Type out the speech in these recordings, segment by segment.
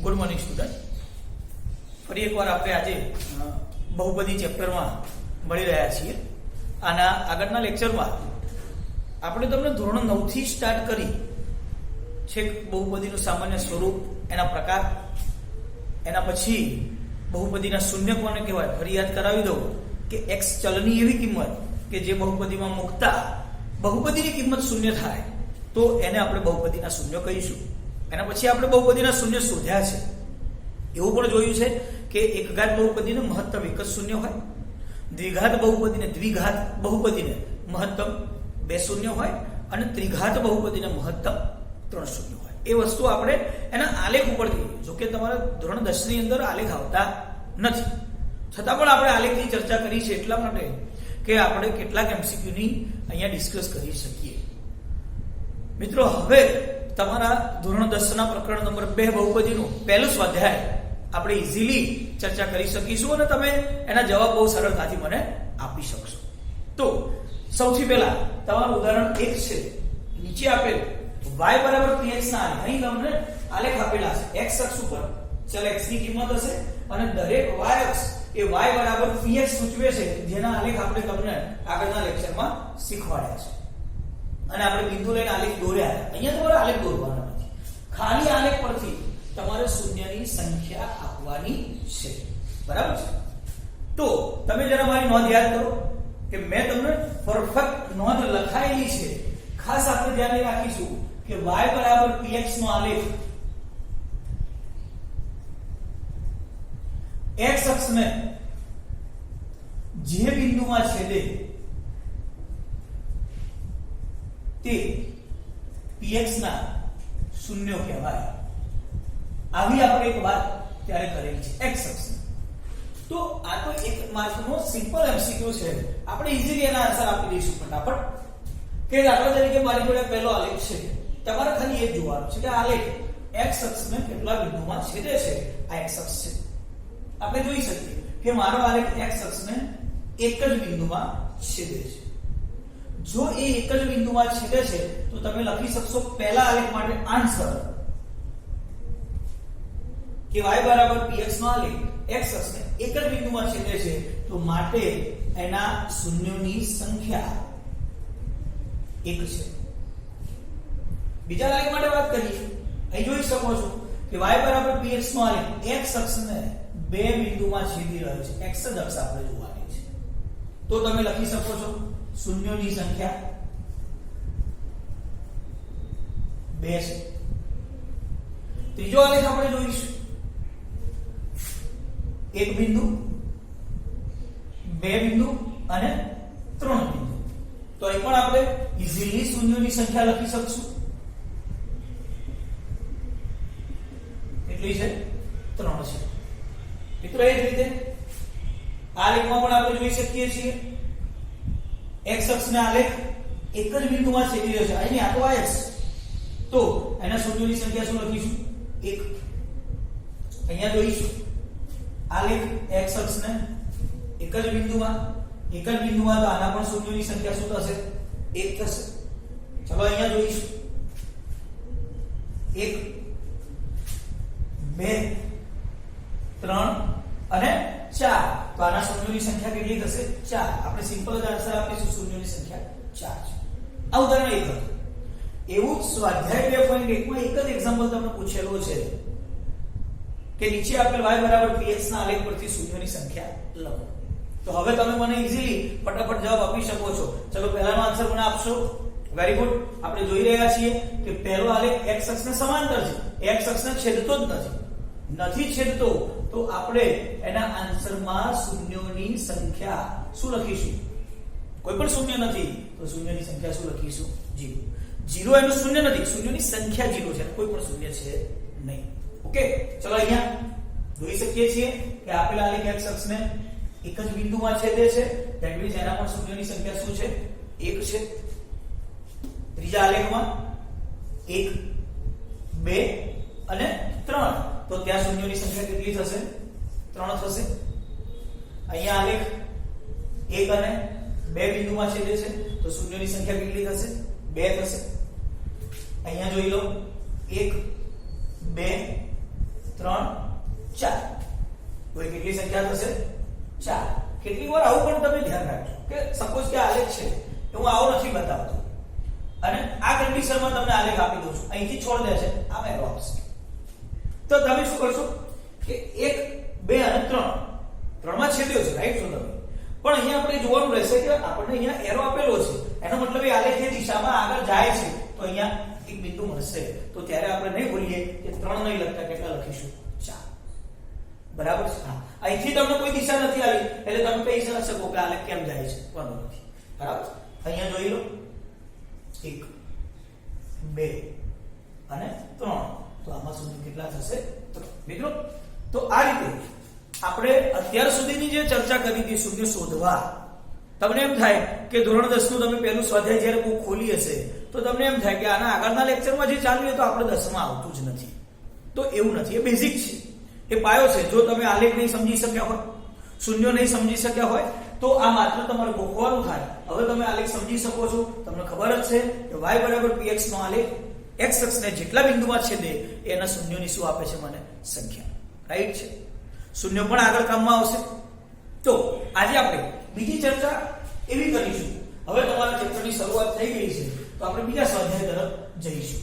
Good morning student. ફરી એકવાર આપણે આજે બહુપદી ચેપ્ટરમાં મળી રહ્યા છીએ. આના આગળના લેક્ચરમાં આપણે તમને ધોરણ 9 થી સ્ટાર્ટ કરી છેક બહુપદીનું સામાન્ય સ્વરૂપ, એના પ્રકાર, એના પછી બહુપદીના શૂન્ય કોને કહેવાય ફરી યાદ કરાવી દઉં કે x ચલની એવી કિંમત કે જે બહુપદીમાં મૂકતા બહુપદીની કિંમત શૂન્ય થાય તો એને આપણે બહુપદીના શૂન્ય કહીશું. એના પછી આપણે બહુપદીના શૂન્ય શોધ્યા છે. એવું પણ જોયું છે કે એકઘાત બહુપદીને મહત્તમ એક જ શૂન્ય હોય, દ્વિઘાત બહુપદીને મહત્તમ 2 શૂન્ય હોય અને ત્રિઘાત બહુપદીને મહત્તમ 3 શૂન્ય હોય. એ વસ્તુ આપણે એના આલેખ ઉપરથી, જો કે તમારા ધોરણ 10 ની અંદર આલેખ આવતા નથી, છતાં પણ આપણે આલેખની ચર્ચા કરી છે એટલા માટે કે આપણે કેટલાક MCQ ની અહીંયા ડિસ્કસ કરી શકીએ. મિત્રો, હવે તમારા ધોરણ 10 ના પ્રકરણ નંબર 2 બહુપદીનું પહેલું સ્વાધ્યાય આપણે ઇઝીલી ચર્ચા કરી શકીશું અને તમે એના જવાબ બહુ સરળતાથી મને આપી શકશો. તો સૌથી પહેલા તમારું ઉદાહરણ 1 છે. નીચે આપેલ y બરાબર px ના આલેખ, અહીં તમને આલેખ આપેલા છે. x અક્ષ ઉપર ચલ x ની કિંમત હશે અને દરેક y અક્ષ એ y બરાબર px સૂચવે છે, જેના આલેખ આપણે તમને આગળના લેક્ચરમાં શીખવાડ્યા છે. અને આપણે બિંદુ લઈને આલેખ દોર્યા. અહીંયા તમારે આલેખ દોરવાનો નથી, ખાલી આલેખ પરથી તમારે શૂન્યની સંખ્યા આપવાની છે. બરાબર છે? તો તમે જરા મારી નોંધ યાદ કરો કે મેં તમને પરફેક્ટ નોંધ લખાયેલી છે. ખાસ આપણે ધ્યાન રાખીશું કે y બરાબર px નો આલેખ x અક્ષને જે બિંદુમાં છેદે તે px ના શૂન્યો કહેવાય. આવી આપણે એક વાત ત્યારે કરેલી છે x અક્ષ. તો આ તો એક માર્કનો સિમ્પલ MCQ છે. આપણે ઇઝીલી એના આન્સર આપી દઈશું ફટાફટ. કે દાખલા તરીકે મારી જોડે પહેલો આલેખ છે, તમારે ખાલી એ જોવાનું છે કે આલેખ x અક્ષને કેટલા બિંદુમાં છેદે છે. આ x અક્ષ છે. આપણે જોઈ શકીએ કે મારો આલેખ x અક્ષને એક જ બિંદુમાં છેદે છે. જો એ એક જ બિંદુમાં છેદે છે તો તમે લખી શકશો પહેલા આલેખ માટે આન્સર કે y બરાબર px નો આલેખ x અક્ષને એક જ બિંદુમાં છેદે છે, તો માટે એના શૂન્યોની સંખ્યા 1 છે. બીજા આલેખ માટે વાત કરીએ. અહીં જોઈ શકો છો કે y બરાબર px નો આલેખ x અક્ષને 2 બિંદુમાં છેદી રહ્યો છે. x જ અક્ષ આપણે જોવાની છે. તો તમે લખી શકો છો શૂન્યોની સંખ્યા 2 છે. ત્રીજો આલેખ આપણે જોઈશું. એક બિંદુ, 2 બિંદુ અને 3 બિંદુ. તો અહીં પણ આપણે ઇઝીલી શૂન્યોની સંખ્યા લખી શકશું. કેટલી છે? 3 છે. મિત્રો, એ જ રીતે આલેખમાં પણ આપણે જોઈ શકીએ છીએ x અક્ષના આલેખ એક જ બિંદુમાં છેદી રહ્યો છે. અહીં આ તો y અક્ષ, તો એના શૂન્યોની સંખ્યા શું લખીશું? 1. અહીંયા જોઈશું આલેખ x અક્ષને એક જ બિંદુમાં તો આના પણ શૂન્યોની સંખ્યા શું થશે? 1 થશે. ચલો અહીંયા જોઈશું 1, 2, 3 અને 4. તો આના શૂન્યોની સંખ્યા કેટલી થશે? 4. આપણે સિમ્પલ જ આન્સર આપીશું, શૂન્યોની સંખ્યા 4 છે. આ ઉદાહરણ 1 હતું. એવું જ સ્વાધ્યાય 2.1 માં એક જ એક્ઝામ્પલ તમને પૂછેલો છે કે નીચે આપેલ y બરાબર px ના આલેખ પરથી શૂન્યોની સંખ્યા લખો. તો હવે તમે મને ઇઝીલી ફટાફટ જવાબ આપી શકો છો. ચલો પહેલાનો આન્સર મને આપશો. Very good. આપણે જોઈ રહ્યા છીએ કે પહેલો આલેખ x અક્ષને સમાંતર છે, x અક્ષને છેદતો જ નથી છેદતો, તો આપણે એના આન્સરમાં શૂન્યોની સંખ્યા શું લખીશું? કોઈ પણ શૂન્ય નથી, તો શૂન્યની સંખ્યા શું લખીશું? 0. એનું શૂન્ય નથી, શૂન્યની સંખ્યા 0 છે, કોઈ પણ શૂન્ય છે નહીં. ઓકે, ચલો અહીંયા જોઈ શકીએ છીએ કે આપેલા આલેખ x અક્ષને એક જ બિંદુમાં છેદે છે. ધેટ મીન્સ એના પણ શૂન્યની સંખ્યા શું છે? 1 છે. ત્રીજા આલેખમાં 1, 2 અને 3, તો ત્યાં શૂન્યોની સંખ્યા કેટલી થશે? 3 થશે. અહીંયા આલેખ 1 અને 2 બિંદુમાં છેદે છે, તો શૂન્યોની સંખ્યા કેટલી થશે? 2 થશે. અહીંયા જોઈ લો 1, 2, 3 4 કોઈ કેટલી સંખ્યા થશે 4 કેટલી વાર આવું પણ તમે ધ્યાન રાખજો કે સપોઝ કે આલેખ છે હું આવો નથી બતાવતો અને આ કન્ડિશનમાં તમને આલેખ આપી દઉં છું અહીંથી છોડ દેશે આ એરો આવશે તો તમે શું કરશો કે 1 2 અને 3 માં છેદ્યો છે રાઈટ છો તમે પણ અહીંયા આપણે જોવાનું રહેશે કે આપણને અહીંયા એરો આપેલો છે એનો મતલબ એ આલેખની દિશામાં આગળ જાય છે તો અહીંયા એક બિંદુ મળશે તો ત્યારે આપણે નહીં ભૂલીએ કે 3 નહીં લખતા કેટલા લખીશું 4 બરાબર છે હા અહીંથી તમને કોઈ દિશા નથી આવી એટલે તમે કહી શકો કે આલેખ કેમ જાય છે પણ નથી બરાબર અહીંયા જોઈ લો 1 2 અને 3 તો આમાં સુધી કેટલા થશે 3 મિત્રો તો આ રીતે આપણે અત્યાર સુધીની જે ચર્ચા કરી હતી શૂન્ય શોધવા તમને એમ થાય કે ધોરણ 10 નું તમે પહેલું સ્વાધ્યાય જ્યારે બુક ખોલી હશે તો તમને એમ થાય કે આના આગળના લેક્ચરમાં જે ચાલ્યું તો આપણે 10 માં આવતું જ નથી તો એવું નથી એ બેઝિક છે એ પાયો છે જો તમે આલેખ નહીં સમજી શક્યા હોય શૂન્યો નહીં સમજી શક્યા હોય તો આ માત્ર તમારે ગોખવાનું થાય હવે તમે આલેખ સમજી શકો છો તમને ખબર જ છે કે y બરાબર px નો આલેખ x અક્ષને જેટલા બિંદુમાં છેદે એના શૂન્યોની શું આપે છે મને સંખ્યા રાઈટ છે શૂન્ય પણ આગળ કામમાં આવશે તો આજે આપણે બીજી ચર્ચા એવી કરીશું હવે તમારા ચેપ્ટરની શરૂઆત થઈ ગઈ છે તો આપણે બીજા સ્વાધ્યાય તરફ જઈશું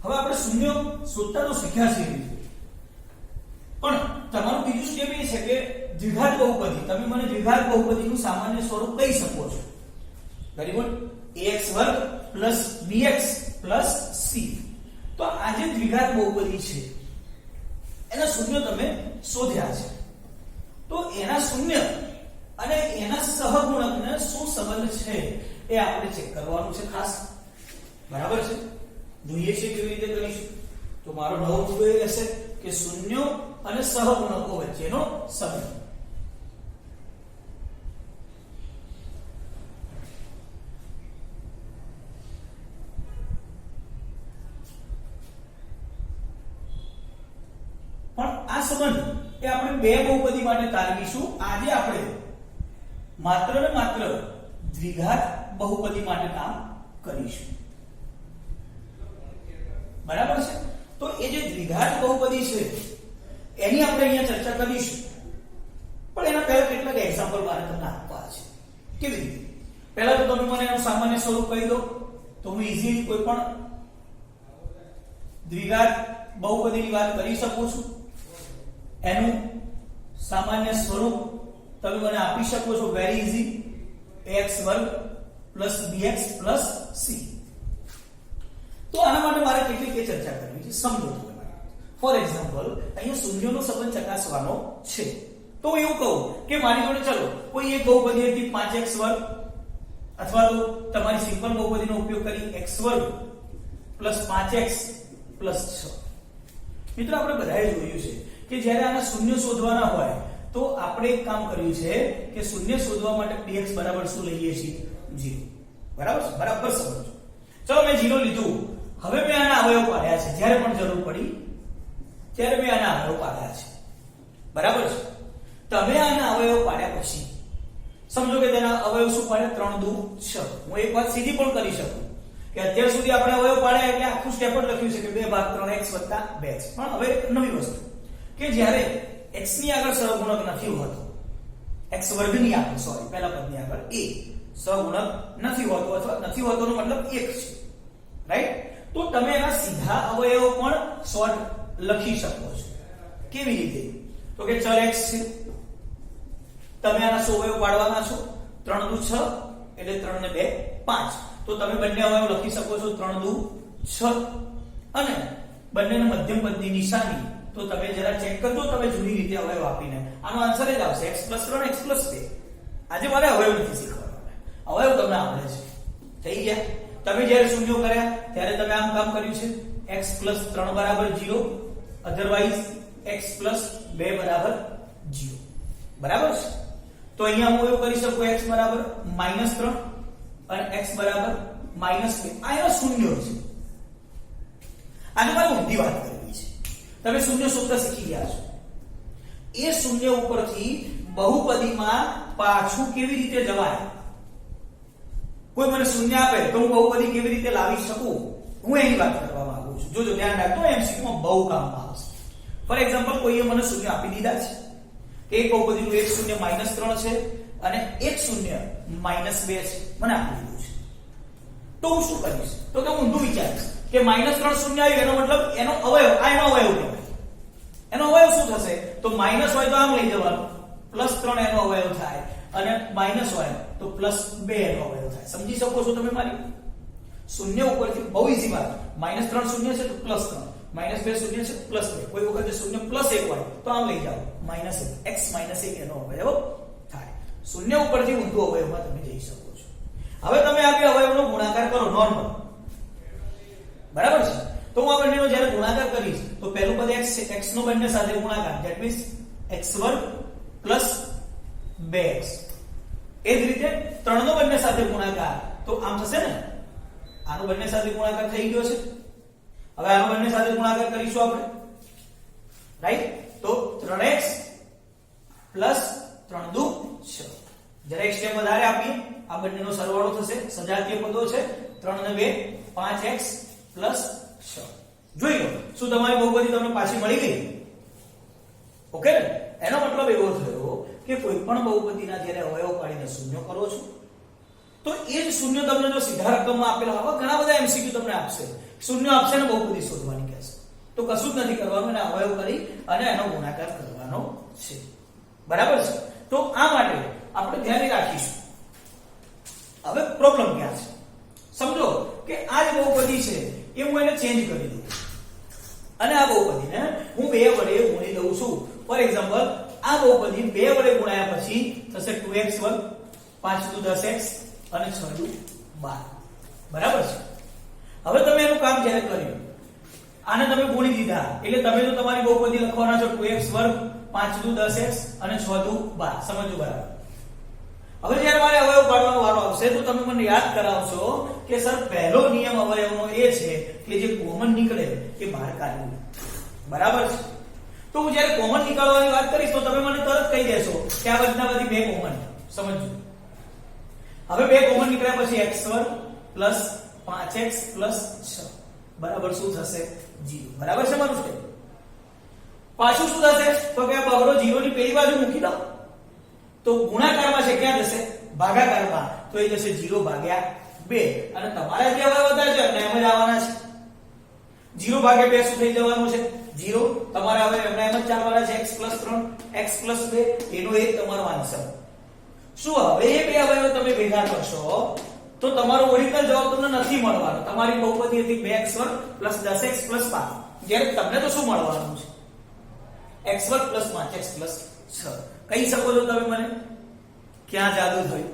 હવે આપણે શૂન્ય શોધતા તો શીખ્યા છીએ પણ તમારું બીજું સ્ટેપ એ છે કે દ્વિઘાત બહુપદી તમે મને દ્વિઘાત બહુપદીનું સામાન્ય સ્વરૂપ કહી શકો છો very good ax2 bx c તો આ જે દ્વિઘાત બહુપદી છે એના શૂન્ય તમે શોધ્યા છે તો એના શૂન્ય અને એના સહગુણકને શું સંબંધ છે એ આપણે ચેક કરવાનું છે ખાસ બરાબર છે જોઈએ છે કેવી રીતે કરીશું તો મારો નવો મુદ્દો એ હશે કે શૂન્યો અને સહગુણકો વચ્ચેનો સંબંધ પણ આ સંબંધ એ આપણે બે બહુપદી માટે તારવીશું આજે આપણે માત્ર ને માત્ર દ્વિઘાત બહુપદી માટે કામ કરીશું બરાબર છે તો એ જે દ્વિઘાત બહુપદી છે એની આપણે અહીંયા ચર્ચા કરીશું પણ એના પહેલા કેટલાક એક્ઝામ્પલ મારે તમને આપવા છે કેવી રીતે પહેલા તો તમે મને એનું સામાન્ય સ્વરૂપ કહી દો તો હું ઈઝીલી કોઈ પણ દ્વિઘાત બહુપદીની વાત કરી શકું છું એનું સામાન્ય સ્વરૂપ તમે મને આપી શકો છો very easy ax2 bx c તો આના માટે મારે કેટલીક ચર્ચા કરવી છે સમજો તમે ફોર એક્ઝામ્પલ અહીંયા શૂન્યનો સંબંધ ચકાસવાનો છે તો એવું કહું કે મારી જોડે ચલો કોઈ એક બહુપદી હતી 5x2 અથવા તો તમારી સિમ્પલ બહુપદીનો ઉપયોગ કરી x2 5x 6 મિત્રો આપણે બધાએ જોયું છે કે જ્યારે આના શૂન્ય શોધવાના હોય તો આપણે એક કામ કર્યું છે કે શૂન્ય શોધવા માટે px બરાબર શું લઈએ છીએ 0 બરાબર બરાબર સમજો ચલો મેં 0 લીધું હવે મેં આના અવયવ પાડ્યા છે જ્યારે પણ જરૂર પડી ત્યારે મેં આના અવયવ પાડ્યા છે બરાબર છે તમે આના અવયવ પાડ્યા પછી સમજો કે તેના અવયવ શું પાડ્યા 3 2 6 હું એક વાત સીધી પણ કરી શકું કે અત્યાર સુધી આપણે અવયવ પાડ્યા એટલે આખું સ્ટેપ જ લખ્યું છે કે 2/3x 2x પણ હવે નવી વસ્તુ કે જ્યારે x ની આગળ સહગુણક નથી હોતો x વર્ગની આગળ સોરી પહેલા પદની આગળ a સહગુણક નથી હોતો અથવા નથી હોતોનો મતલબ 1 છે રાઈટ તો તમે એના સીધા અવયવ પણ શોર્ટ લખી શકો છો કેવી રીતે તો કે ચલ x છે તમે આના સો અવયવ પાડવાના છો 3 2 6 એટલે 3 ને 2 5 તો તમે બંને અવયવ લખી શકો છો 3 2 6 અને બંનેના મધ્યમ પદની નિશાની તો તમે જરા ચેક કરજો તમે જૂની રીતે અવયવ આપીને આનો આન્સર જ આવશે x + 3 x + 2 આજે મારે અવયવ નથી શીખવાડવાના અવયવ તમને આવડે છે થઈ ગયા તમે જ્યારે શૂન્યો કર્યા ત્યારે તમે આમ કામ કર્યું છે x + 3 = 0 અધરવાઇઝ x + 2 = 0 બરાબર છે તો અહીંયા હું એવું કરી શકું x = -3 અને x = -2 આ એનો શૂન્ય છે આજે મારે ઊંધી વાત કરવી છે તમે શૂન્ય શોધતા શીખી ગયા છો એ શૂન્ય ઉપરથી બહુપદીમાં પાછું કેવી રીતે જવાય? કોઈ મને શૂન્ય આપે તો હું બહુપદી કેવી રીતે લાવી શકું, હું એની વાત કરવા માંગુ છું. જોજો ધ્યાન રાખજો, એમસીક્યુ માં બહુ કામમાં આવશે. ફોર એક્ઝામ્પલ કોઈએ મને શૂન્ય આપી દીધા છે, એક બહુપદીનું એક શૂન્ય -3 છે અને એક શૂન્ય -2 છે, મને આપી દીધું છે. તો હું શું કરીશ? તો કે હું ઊંધું વિચારીશ કે -3 શૂન્ય આવ્યું એનો મતલબ એનો અવયવ આ એનો અવયવ કહેવાય. એનો અવયવ શું થશે? તો માઈનસ હોય તો આમ લઈ જવાનું, +3 એનો અવયવ થાય અને માઈનસ હોય તો +2 એનો અવયવ થાય. સમજી શકો છો તમે મારી? શૂન્ય ઉપરથી બહુ ઈઝી વાત. -3 શૂન્ય છે તો +3, -2 શૂન્ય છે +2. કોઈ વખતે શૂન્ય +1 હોય તો આમ લઈ જાઓ -1, x -1 એનો અવયવ થાય. શૂન્ય ઉપરથી ઊંધું અવયવમાં તમે જઈ શકો છો. હવે તમે આ બે અવયવનો ગુણાકાર કરો નોર્મલ, બરાબર છે? તો હું આ બંનેનો જ્યારે ગુણાકાર કરીશ તો પહેલું પદ x નો બંને સાથે ગુણાકાર, ધેટ મીન્સ x2 + 2x. એ જ રીતે 3 નો બંને સાથે ગુણાકાર તો આમ થશે ને, આનો બંને સાથે ગુણાકાર થઈ ગયો છે. હવે આનો બંને સાથે ગુણાકાર કરીશું આપણે, રાઈટ? તો 3x + 3 દુ 6. જરા એક સ્ટેપ વધારે આપીએ, આ બંનેનો સરવાળો થશે, સજાતીય પદો છે. 3 ને 2 5x + 6. જોઈ લો શું તમારી બહુપદી તમને પાછી મળી ગઈ? ઓકે, એનો મતલબ એવો થયો કે કોઈ પણ બહુપદીના જ્યારે અવયવ પાડીને શૂન્ય કરો છો તો એ જ શૂન્ય તમને જો સીધા રકમમાં આપેલા હોય, ઘણા બધા એમસીક્યુ તમને આપશે, શૂન્ય આપશે ને બહુપદી શોધવાની કહેશે, તો કશું જ નથી કરવાનું, એને અવયવ કરી અને એનો ગુણાકાર કરવાનો છે. બરાબર છે? તો આ માટે આપણે ધ્યાન રાખીશું. હવે પ્રોબ્લેમ ક્યાં છે? સમજો કે આ જે બહુપદી છે એ હું એને ચેન્જ કરી દઉં અને આ બહુપદીને હું 2 વડે ગુણી દઉં છું. ફોર એક્ઝામ્પલ આ બહુપદી 2 વડે ગુણાયા પછી થશે 2x1 5 દુ 10x અને 6 દુ 12. બરાબર છે? હવે તમે એનું કામ જ્યારે કર્યું, આને તમે ગુણી દીધા એટલે તમે તો તમારી બહુપદી લખવાના છો 2x2 5 દુ 10x અને 6 દુ 12. સમજો બરાબર? હવે જ્યારે મારે અવયવ પાડવાનો વારો આવશે તો તમે મને યાદ કરાવશો કે સર પહેલો નિયમ અવયવનો એ છે કે જે કોમન નીકળે એ બહાર કાઢવું. બરાબર છે? તો હું જ્યારે કોમન નીકાળવાની વાત કરીશ તો તમે મને તરત કહી દેશો કે આ બધામાંથી 2 કોમન. સમજો, હવે 2 કોમન નીકળ્યા પછી x2 + 5x + 6 બરાબર શું થશે? 0. બરાબર છે મારું સ્ટેપ? પાછું શું થશે? તો કે આ બગડો 0 ની પેલી બાજુ મૂકી દો તો ગુણાકારમાં છે, ક્યાં જશે? ભાગાકારમાં. તો એ જશે 0/2 અને તમારા જે અવયવ હતા છે એમને એમ જ આવવાના છે. 0/2 શું થઈ જવાનું છે? 0. તમારા હવે એમને એમ જ ચાલવાના છે, x + 3 x + 2. એનો એક તમારો આન્સર. શું હવે એ બે અવયવ તમે ભેગા કરશો તો તમારો ઓરિજિનલ જવાબ તમને નથી મળવાનો. તમારી બહુપદી હતી 2x2 + 10x + 5. જ્યારે તમને તો શું મળવાનું છે? x2 + 5x + 6. કહી શકો છો તમે મને ક્યાં જાદુ થયું?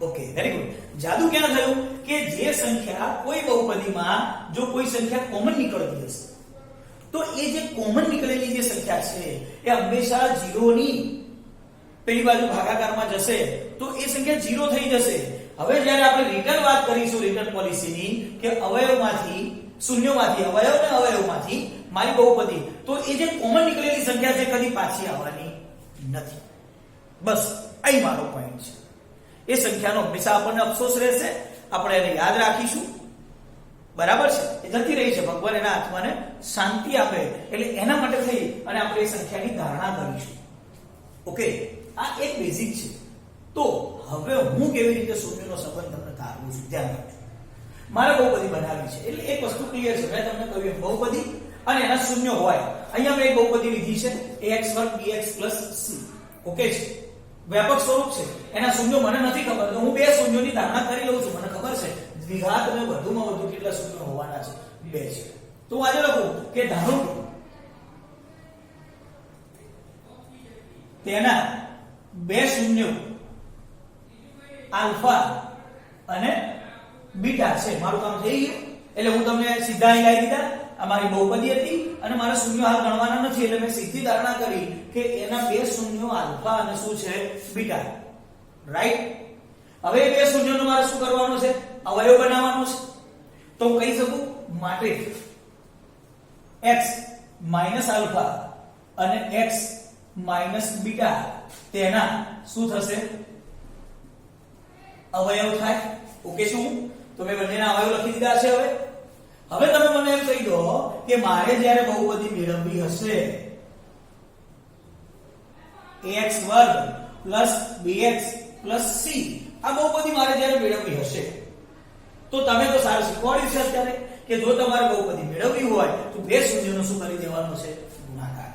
Okay, very good. જાદુ ક્યાં થયું કે જે સંખ્યા કોઈ બહુપદીમાં જો કોઈ સંખ્યા કોમન નીકળતી હશે તો એ જે કોમન નીકળેલી જે સંખ્યા છે એ હંમેશા 0 ની પેલી બાજુ ભાગાકારમાં જશે તો એ સંખ્યા 0 થઈ જશે. હવે જ્યારે આપણે રિટર્ન વાત કરીશું, રિટર્ન પોલિસીની, કે અવયવમાંથી શૂન્યમાંથી અવયવ ને અવયવમાંથી મારી બહુપદી, તો એ જે કોમન નીકળેલી સંખ્યા છે કદી પાછી આવવાની નથી. બસ અહીં મારો પોઈન્ટ છે. એ સંખ્યાનો હંમેશા આપણને અફસોસ રહેશે, આપણે એને યાદ રાખીશું. બરાબર છે? એ જતી રહી છે, ભગવાન એના આત્માને શાંતિ આપે એટલે એના માટે થઈ અને આપણે એ સંખ્યાની ધારણા કરીશું. ઓકે, આ એક બેઝિક છે. તો હવે હું કેવી રીતે શૂન્યનો સંબંધ તમને તારવું છું ધ્યાન રાખજો. મારે બહુપદી બનાવી છે એટલે એક વસ્તુ ક્લિયર છે. મેં તમને કહ્યું બહુપદી અને એના શૂન્ય હોય. અહીંયા મેં એક બહુપદી લીધી છે ax2 bx + c. ઓકે છે? વ્યાપક સ્વરૂપ છે. એના શૂન્ય મને નથી ખબર તો હું 2 શૂન્યોની ધારણા કરી લઉં છું. મને ખબર છે દ્વિઘાત અને વધુમાં વધુ કેટલા શૂન્ય હોવાના છે? 2 છે. તો હું આજે લખું કે ધારો તેના 2 શૂન્યો આલ્ફા અને બીટા છે. મારું કામ થઈ ગયું. એટલે હું તમને સીધા અહીં લાવી દીધા. આ મારી બહુપદી હતી અને મારા શૂન્યો હાલ ગણવાના નથી એટલે મેં સીધી ધારણા કરી કે એના 2 શૂન્યો આલ્ફા અને શું છે? બીટા. રાઈટ? હવે એ 2 શૂન્યોનો મારે શું કરવાનો છે? અવયવ બનાવવાનો છે. તો હું કહી શકું માટે x - આલ્ફા અને x માઇનસ બીટા તેના શું થશે અવયવ થાય ઓકે શું તો મેં બંનેના અવયવ લખી દીધા છે હવે તમે મને એમ કહી દો કે મારે જ્યારે બહુપદી મેળવવી હશે ax વર્ગ પ્લસ bx પ્લસ c આ બહુપદી મારે જ્યારે મેળવવી હશે તો તમે તો સારું શીખવાડ્યું છે અત્યારે કે જો તમારે બહુપદી મેળવવી હોય તો બે શૂન્યનો શું કરી દેવાનો છે ગુણાકાર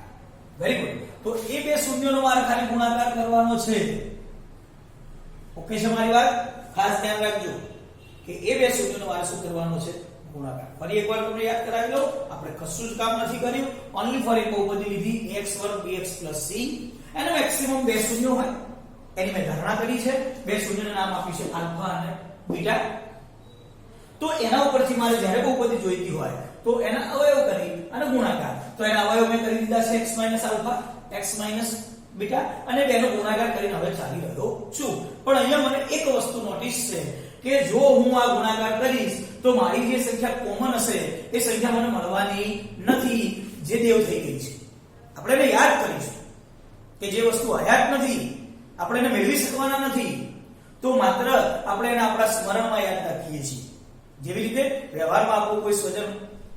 વેરી ગુડ તો એ બે શૂન્યનો મારે ખાલી ગુણાકાર કરવાનો છે ઓકે છે મારી વાત ખાસ ધ્યાન રાખજો કે એ બે શૂન્યનો મારે શું કરવાનો છે ગુણાકાર ફરી એકવાર તમને યાદ કરાવી દઉં આપણે કશું જ કામ નથી કર્યું ઓન્લી ફોર એક બહુપદી લીધી x વર્ગ bx c એનો મેક્સિમમ બે શૂન્ય હોય એની મેં ધારણા કરી છે બે શૂન્યનું નામ આપ્યું છે આલ્ફા અને બીટા તો એના ઉપરથી મારે જ્યારે બહુપદી જોઈતી હોય તો એના અવયવ કરી અને ગુણાકાર તો એના અવયવ મેં કરી દીધા છે x આલ્ફા x બીટા અને બેનો ગુણાકાર કરીને હવે ચાલી રહ્યો છું પણ અહીંયા મને એક વસ્તુ નોટિસ છે કે જો હું આ ગુણાકાર કરીશ તો મારી જે સંખ્યા કોમન હશે એ સંખ્યા મને મળવાની નથી જે દેવ થઈ ગઈ છે આપણે એને યાદ કરીશું કે જે વસ્તુ હયાત નથી આપણે એને મેળવી શકવાના નથી તો માત્ર આપણે એને આપણા સ્મરણમાં યાદ રાખીએ છીએ જેવી રીતે વ્યવહારમાં આપણું કોઈ સ્વજન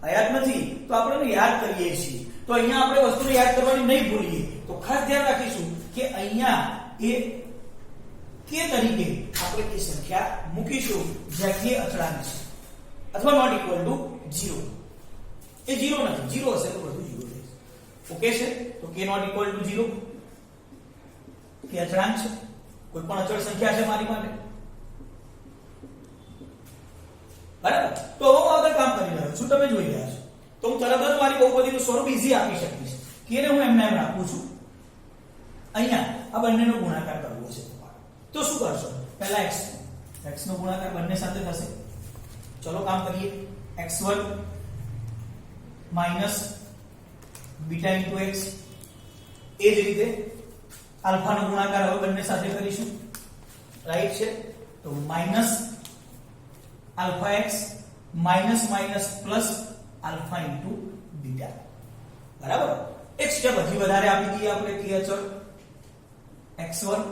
હયાત નથી તો આપણે એને યાદ કરીએ છીએ તો અહીંયા આપણે વસ્તુને યાદ કરવાની નહીં ભૂલીએ તો ખાસ ધ્યાન રાખીશું કે અહીંયા એ કે તરીકે આપણે એ સંખ્યા મૂકીશું જ્યાં કે અચળાંક છે અથવા નોટ ઇક્વલ ટુ 0 એ 0 નથી 0 હશે તો બધું 0 રહેશે ઓકે છે તો કે નોટ ઇક્વલ ટુ 0 કે અચળાંક છે કોઈ પણ અચળ સંખ્યા છે મારી માટે બરાબર તો હવે હું આગળ કામ કરી રહ્યો છું તમે જોઈ રહ્યા છો તો હું તરત જ મારી બહુપદીનું સ્વરૂપ ઈઝી આપી શકીશ કે એને હું એમને એમ રાખું છું અહીંયા આ બંનેનો ગુણાકાર કરવો છે તો શું કરશો પહેલા x નો ગુણાકાર બંને સાથે થશે ચલો કામ કરીએ x2 minus beta into x એ જ રીતે આલ્ફા નો ગુણાકાર હવે બંને સાથે કરીશું રાઈટ છે તો minus alpha x minus minus plus alpha into beta બરાબર એક સ્ટેપ હજી વધારે આપી દઈએ આપણે કે અચળ x1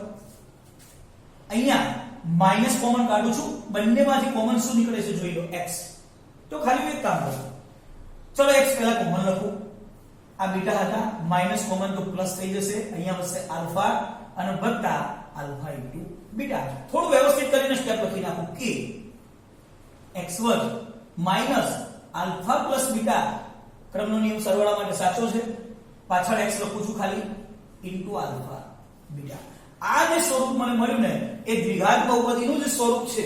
અહીંયા માઈનસ કોમન કાઢું છું બંનેમાંથી કોમન શું નીકળે છે જોઈ લો x તો ખાલી એક કામ કરો ચલો x પહેલા કોમન લખું આ બીટા હતા માઈનસ કોમન તો પ્લસ થઈ જશે અહીંયા વધશે આલ્ફા અને વત્તા આલ્ફા ઇન્ટુ બીટા થોડું વ્યવસ્થિત કરીને સ્ટેપ લખી નાખું કે x1 minus alpha plus beta ક્રમનો નિયમ સરવાળા માટે સાચો છે પાછળ x લખું છું ખાલી ઇન્ટુ આલ્ફા બીટા આ જે સ્વરૂપ મને મળ્યું ને એ દ્વિઘાત બહુપદીનું જ સ્વરૂપ છે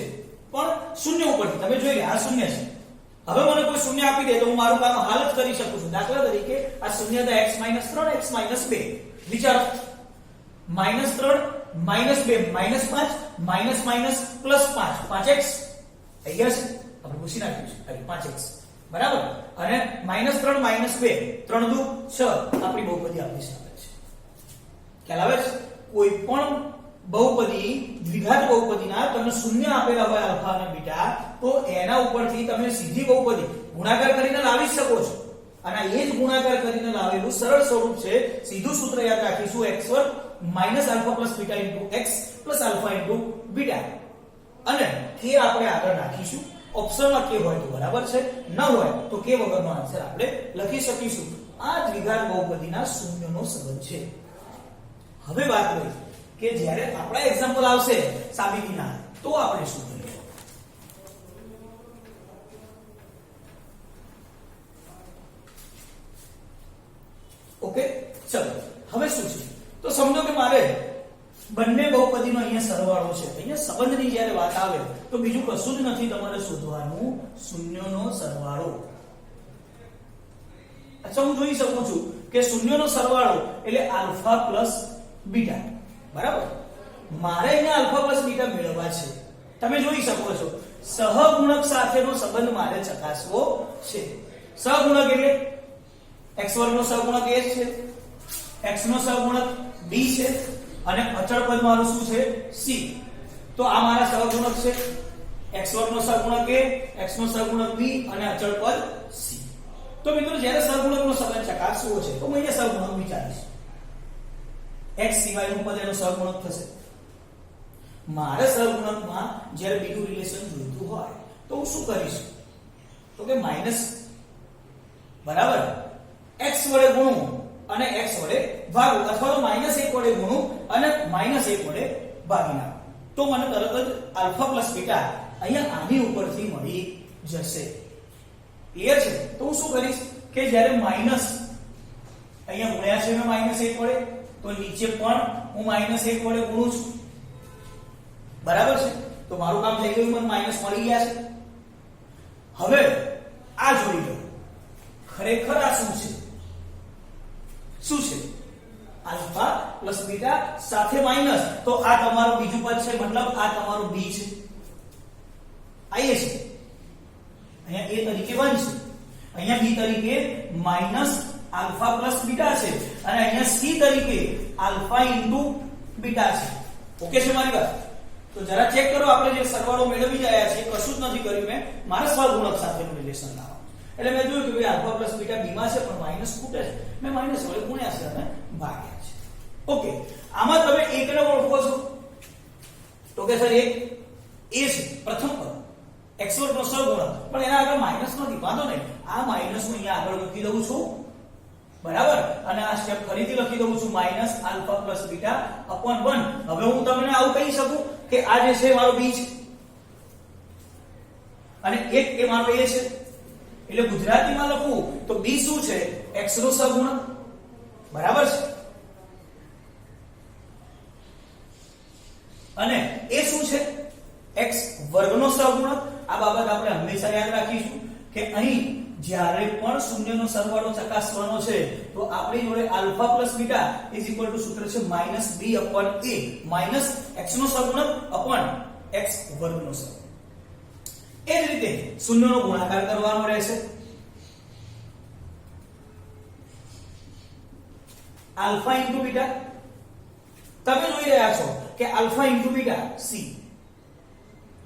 પણ શૂન્ય ઉપરથી તમે જોઈ લે આ શૂન્ય છે હવે મને કોઈ શૂન્ય આપી દે તો હું મારું કામ હાલ જ કરી શકું છું દાખલા તરીકે આ શૂન્ય તો x 3 x 2 વિચારો -3 -2 -5 માઈનસ માઈનસ પ્લસ 5 5x અહીંયા છે આપણે પૂછી નાખ્યું છે 5x બરાબર અને -3 -2 3 દુ 6 આપણી બહુપદી આપણી સામે છે ખ્યાલ આવે છે કોઈ પણ બહુપદી દ્વિઘાત બહુપદીના તમને શૂન્ય આપેલા હોય આલ્ફા અને બીટા તો એના ઉપરથી તમે સીધી બહુપદી ગુણાકાર કરીને લાવી શકો છો અને એ જ ગુણાકાર કરીને લાવેલું સરળ સ્વરૂપ છે સીધું સૂત્ર યાદ રાખીશું x1 alpha plus beta into x plus alpha into beta અને કે આપણે આગળ રાખીશું ઓપ્શનમાં કે હોય તો બરાબર છે ન હોય તો કે વગરનો આન્સર આપણે લખી શકીશું આ દ્વિઘાત બહુપદીના શૂન્યનો સંબંધ છે હવે વાત કરીએ કે જ્યારે આપણા એક્ઝામ્પલ આવશે સાબિતીના તો આપણે શું કરીએ ઓકે ચલો હવે શું છે તો સમજો કે મારે બંને બહુપદીનો અહીંયા સરવાળો છે અહીંયા સંબંધની જ્યારે વાત આવે તો બીજું કશું જ નથી તમારે શોધવાનું શૂન્યનો સરવાળો અચ્છા હું જોઈ શકું છું કે શૂન્યનો સરવાળો એટલે આલ્ફા પ્લસ બીટા બરાબર મારે અહીંયા આલ્ફા પ્લસ બીટા મેળવવા છે તમે જોઈ શકો છો સહગુણક સાથેનો સંબંધ મારે ચકાસવો છે સહગુણક એટલે x વર્ગ નો સહગુણક a છે x નો સહગુણક b છે અને અચળ પદ મારું શું છે c તો આ મારા સહગુણક છે x વર્ગ નો સહગુણક a x નો સહગુણક b અને અચળ પદ c તો મિત્રો જ્યારે સહગુણકનો સંબંધ ચકાસવો છે તો હું અહીંયા સહગુણક વિચારીશ x સિવાયનું પદ એનો સહગુણક થશે. મારે સહગુણકમાં જ્યારે બીજું રિલેશન જોઈતું હોય તો હું શું કરીશ તો કે માઈનસ બરાબર x વડે ગુણું અને x વડે ભાગું અથવા તો -1 વડે ગુણું અને -1 વડે ભાગી નાખું તો મને તરત જ આલ્ફા પ્લસ બીટા અહીંયા આની ઉપરથી મળી જશે. ક્લિયર છે? તો હું શું કરીશ કે જ્યારે માઈનસ અહીંયા ગુણ્યા છે મેં -1 વડે તો નીચે પણ હું -1 વડે ગુણું છું. બરાબર છે? તો મારું કામ થઈ ગયું, મને માઈનસ મળી ગયા છે. હવે આ જોઈ લો, ખરેખર આ શું છે? શું છે? આલ્ફા પ્લસ બીટા સાથે માઈનસ. તો આ તમારું બીજું પદ છે, મતલબ આ તમારું b છે. આ એ છે, અહીંયા a તરીકે 1 છે, અહીંયા b તરીકે માઈનસ આલ્ફા પ્લસ બીટા છે અને અહીંયા c તરીકે આલ્ફા ઇન્ટુ બીટા છે. ઓકે છે મારી વાત? તો જરા ચેક કરો, આપણે જે સરવાળો મેળવી રહ્યા છે કશું જ નથી કર્યું મેં, મારા સહગુણક સાથેનું રિલેશન લાવો. એટલે મેં જોયું કે ભાઈ આલ્ફા પ્લસ બીટા b માં છે પણ માઈનસ ખૂટે છે, મેં માઈનસ વડે ગુણ્યા છે અને ભાગ્યા છે. ઓકે, આમાં તમે એકને ઓળખો છો તો કે સર એક a છે પ્રથમ પદ x2 નો સહગુણક, પણ એના આગળ માઈનસ નથી, વાંધો નહીં, આ માઈનસ હું અહીંયા આગળ મૂકી દઉં છું. બરાબર? અને આ સ્ટેપ ફરીથી લખી દઉં છું minus alpha plus beta upon 1. હવે હું તમને આવું કહી શકું કે આ જે છે મારો b છે અને એક એ મારો a છે. એટલે ગુજરાતીમાં લખું તો b શું છે? x નો સહગુણક. બરાબર છે? અને a શું છે? x વર્ગનો સહગુણક. આ બાબત આપણે હંમેશા યાદ રાખીશું કે અહીં જ્યારે પણ શૂન્યનો સરવાળો ચકાસવાનો છે તો આપણી જોડે alpha plus beta is equal to સૂત્ર છે minus b upon a, minus x નો સહગુણક અપોન x વર્ગનો સહગુણક. એ જ રીતે શૂન્યનો ગુણાકાર કરવાનો રહેશે. આલ્ફા ઇન્ટુ બીટા, તમે જોઈ રહ્યા છો કે alpha into beta c,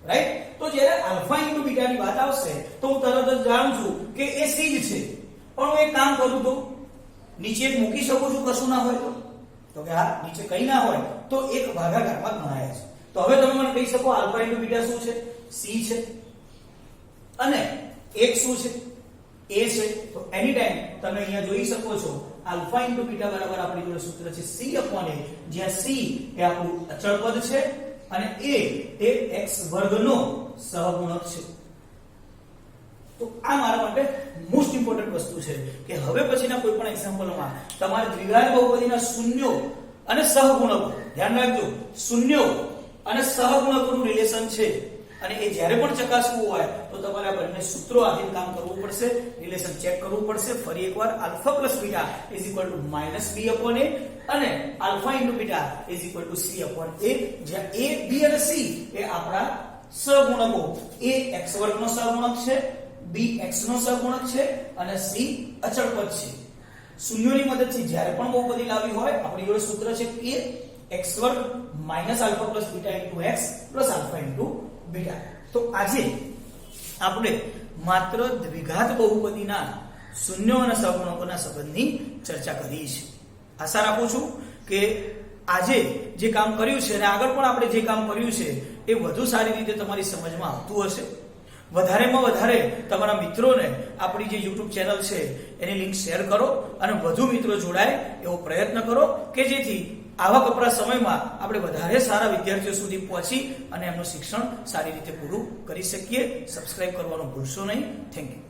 right? તો જ્યારે આલ્ફા ઇન્ટુ બીટા ની વાત આવશે તો હું તરત જ જાણું છું કે એ c જ છે. પણ હું એક કામ કરું તો નીચે એક મૂકી શકું છું, કશું ના હોય તો કે હા નીચે કઈ ના હોય તો એક ભાગાકારમાં ગણાય છે. તો હવે તમે મને કહી શકો આલ્ફા ઇન્ટુ બીટા શું છે? c છે. અને એક શું છે? a છે. તો એની ટાઈમ તમે અહીંયા જોઈ શકો છો આલ્ફા ઇન્ટુ બીટા બરાબર આપણી જોડે સૂત્ર છે c અપોન a, જ્યાં c એ આપણું અચળ પદ છે અને a એ x વર્ગનો સહગુણક છે. તો આ મારા માટે મોસ્ટ ઇમ્પોર્ટન્ટ વસ્તુ છે કે હવે પછીના કોઈ પણ એક્ઝામ્પલમાં તમારે દ્વિઘાત બહુપદીના શૂન્યો અને સહગુણકો, ધ્યાન રાખજો, શૂન્યો અને સહગુણકોનું રિલેશન છે અને એ જ્યારે પણ ચકાસવું હોય તો તમારે આ બંને સૂત્રો આધીન કામ કરવું પડશે, રિલેશન ચેક કરવું પડશે. ફરી એકવાર alpha plus beta is equal to minus b upon a અને alpha into beta is equal to c upon a, જ્યાં a b અને c એ આપણા સહગુણકો. a x વર્ગનો સહગુણક છે, b x નો સહગુણક છે અને c અચળ પદ છે. શૂન્યોની મદદથી જ્યારે પણ બહુપદી લાવી હોય આપણી જોડે સૂત્ર છે કે x વર્ગ minus alpha plus beta into x plus alpha into beta. તો આજે આપણે માત્ર દ્વિઘાત બહુપદીના શૂન્યો અને સહગુણકોના સંબંધની ચર્ચા કરી છે. આશા રાખું છું કે આજે જે કામ કર્યું છે અને આગળ પણ આપણે જે કામ કર્યું છે એ વધુ સારી રીતે તમારી સમજમાં આવતું હશે. વધારેમાં વધારે તમારા મિત્રોને આપણી જે YouTube ચેનલ છે એની લિંક શેર કરો અને વધુ મિત્રો જોડાય એવો પ્રયત્ન કરો કે જેથી આવા કપરા સમયમાં આપણે વધારે સારા વિદ્યાર્થીઓ સુધી પહોંચી અને એમનું શિક્ષણ સારી રીતે પૂરું કરી શકીએ. સબસ્ક્રાઇબ કરવાનું ભૂલશો નહીં. Thank you.